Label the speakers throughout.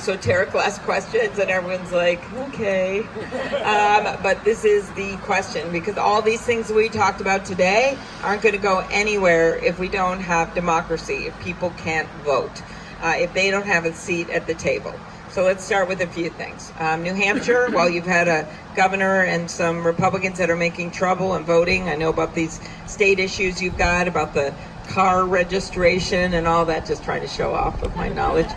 Speaker 1: esoteric last questions, and everyone's like, okay. But this is the question, because all these things we talked about today aren't going to go anywhere if we don't have democracy, if people can't vote, if they don't have a seat at the table. So let's start with a few things. New Hampshire, well, you've had a governor and some Republicans that are making trouble and voting. I know about these state issues you've got, about the car registration and all that, just trying to show off of my knowledge.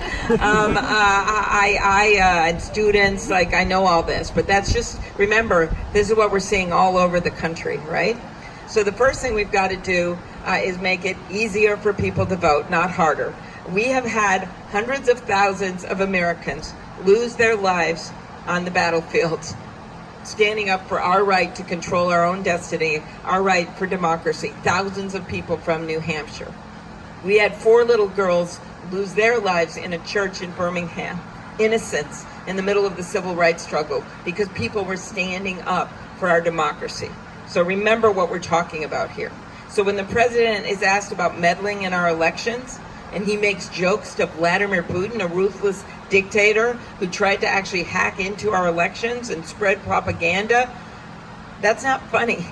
Speaker 1: And students, like, I know all this, but that's just, remember, this is what we're seeing all over the country, right? So the first thing we've got to do is make it easier for people to vote, not harder. We have had hundreds of thousands of Americans lose their lives on the battlefields, standing up for our right to control our own destiny, our right for democracy. Thousands of people from New Hampshire. We had 4 little girls lose their lives in a church in Birmingham, innocents, in the middle of the civil rights struggle, because people were standing up for our democracy. So remember what we're talking about here. So when the president is asked about meddling in our elections, and he makes jokes to Vladimir Putin, a ruthless dictator who tried to actually hack into our elections and spread propaganda, that's not funny.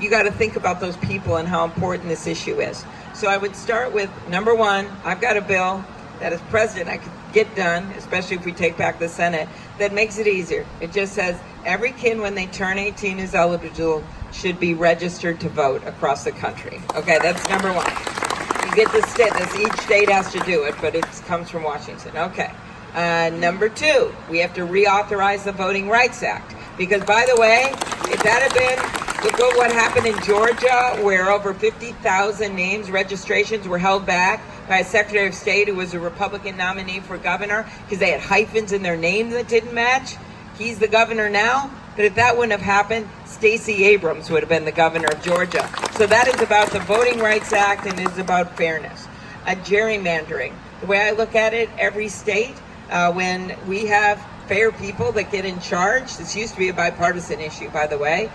Speaker 1: You got to think about those people and how important this issue is. So I would start with, number one, I've got a bill that as president I could get done, especially if we take back the Senate, that makes it easier. It just says every kid when they turn 18 who's eligible should be registered to vote across the country. Okay, that's number one. You get the state, each state has to do it, but it comes from Washington. Okay. Number two, we have to reauthorize the Voting Rights Act. Because, by the way, if that had been, look at what happened in Georgia, where over 50,000 names, registrations were held back by a Secretary of State who was a Republican nominee for governor because they had hyphens in their name that didn't match. He's the governor now. But if that wouldn't have happened, Stacey Abrams would have been the governor of Georgia. So that is about the Voting Rights Act, and it is about fairness. Gerrymandering. The way I look at it, every state, when we have fair people that get in charge, this used to be a bipartisan issue, by the way,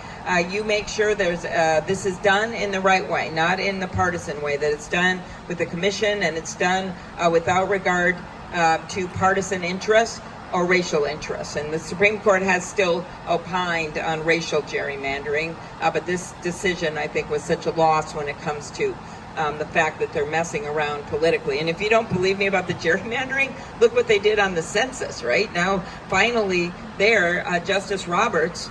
Speaker 1: you make sure this is done in the right way, not in the partisan way, that it's done with the commission and it's done without regard to partisan interests or racial interests. And the Supreme Court has still opined on racial gerrymandering, but this decision, I think, was such a loss when it comes to the fact that they're messing around politically. And if you don't believe me about the gerrymandering, look what they did on the census, right? Now, finally, Justice Roberts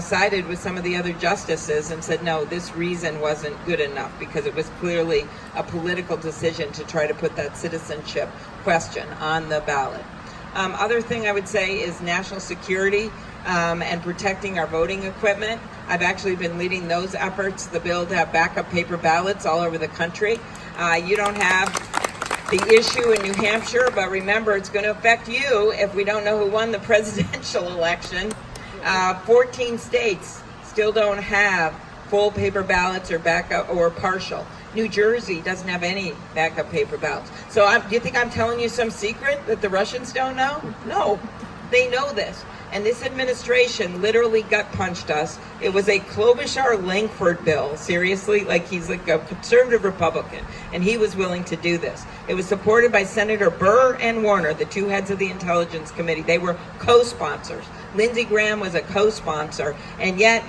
Speaker 1: sided with some of the other justices and said, no, this reason wasn't good enough, because it was clearly a political decision to try to put that citizenship question on the ballot. Other thing I would say is national security and protecting our voting equipment. I've actually been leading those efforts, the bill to have backup paper ballots all over the country. You don't have the issue in New Hampshire, but remember, it's going to affect you if we don't know who won the presidential election. 14 states still don't have full paper ballots or backup or partial. New Jersey doesn't have any backup paper ballots. So do you think I'm telling you some secret that the Russians don't know? No, they know this. And this administration literally gut punched us. It was a Klobuchar-Langford bill, seriously, like he's like a conservative Republican, and he was willing to do this. It was supported by Senator Burr and Warner, the two heads of the Intelligence Committee. They were co-sponsors. Lindsey Graham was a co-sponsor, and yet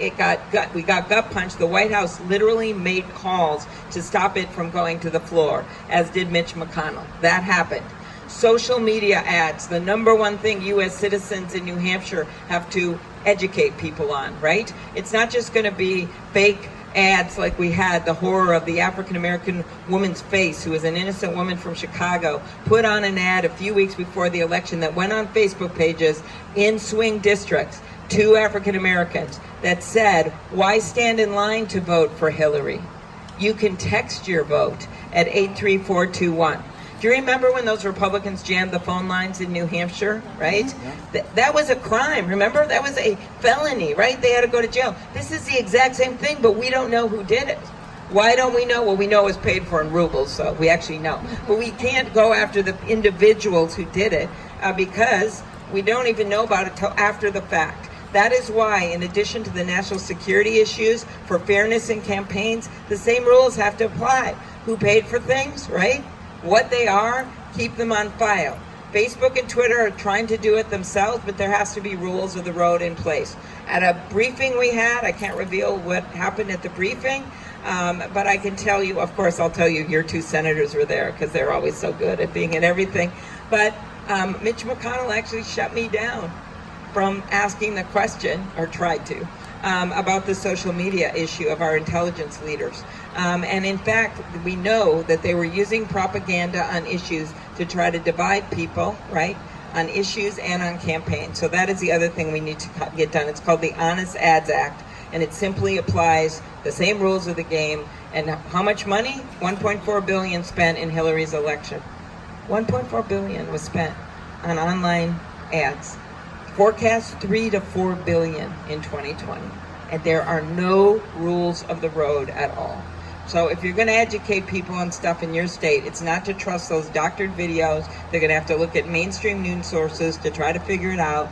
Speaker 1: we got gut punched. The White House literally made calls to stop it from going to the floor, as did Mitch McConnell. That happened. Social media ads, the number one thing U.S. citizens in New Hampshire have to educate people on, right? It's not just going to be fake ads like we had, the horror of the African-American woman's face, who was an innocent woman from Chicago, put on an ad a few weeks before the election that went on Facebook pages in swing districts to African-Americans that said, why stand in line to vote for Hillary? You can text your vote at 83421. Do you remember when those Republicans jammed the phone lines in New Hampshire, right? That was a crime, remember? That was a felony, right? They had to go to jail. This is the exact same thing, but we don't know who did it. Why don't we know? Well, we know it was paid for in rubles, so we actually know. But we can't go after the individuals who did it because we don't even know about it till after the fact. That is why, in addition to the national security issues for fairness in campaigns, the same rules have to apply. Who paid for things, right? What they are, keep them on file. Facebook and Twitter are trying to do it themselves, but there has to be rules of the road in place. At a briefing we had, I can't reveal what happened at the briefing, but I can tell you, of course, I'll tell you, your two senators were there because they're always so good at being at everything. But Mitch McConnell actually shut me down from asking the question, or tried to, about the social media issue of our intelligence leaders. And in fact, we know that they were using propaganda on issues to try to divide people, right? On issues and on campaigns. So that is the other thing we need to get done. It's called the Honest Ads Act, and it simply applies the same rules of the game. And how much money? 1.4 billion spent in Hillary's election. 1.4 billion was spent on online ads. Forecast 3 to 4 billion in 2020. And there are no rules of the road at all. So if you're going to educate people on stuff in your state, it's not to trust those doctored videos. They're going to have to look at mainstream news sources to try to figure it out.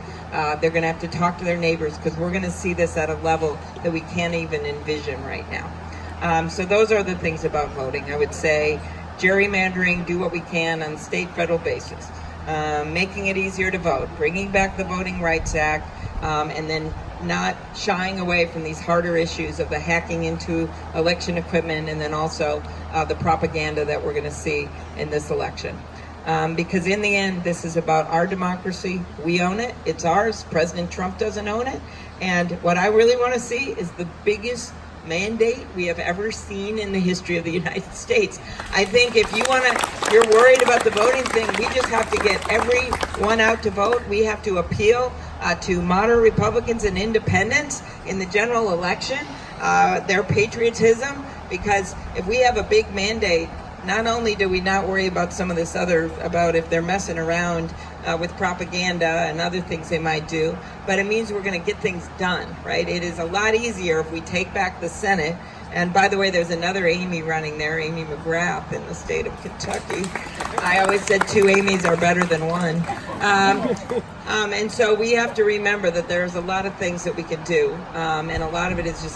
Speaker 1: They're going to have to talk to their neighbors, because we're going to see this at a level that we can't even envision right now. So those are the things about voting. I would say gerrymandering, do what we can on state, federal basis. Making it easier to vote, bringing back the Voting Rights Act, and then not shying away from these harder issues of the hacking into election equipment, and then also the propaganda that we're going to see in this election. Because in the end, this is about our democracy. We own it. It's ours. President Trump doesn't own it. And what I really want to see is the biggest mandate we have ever seen in the history of the United States. I think if you're worried about the voting thing, we just have to get everyone out to vote. We have to appeal to moderate Republicans and independents in the general election, their patriotism, because if we have a big mandate, not only do we not worry about some of this other, about if they're messing around with propaganda and other things they might do, but it means we're going to get things done, right? It is a lot easier if we take back the Senate. And by the way, there's another Amy running there, Amy McGrath, in the state of Kentucky. I always said two Amy's are better than one. And so we have to remember that there's a lot of things that we can do, and a lot of it is just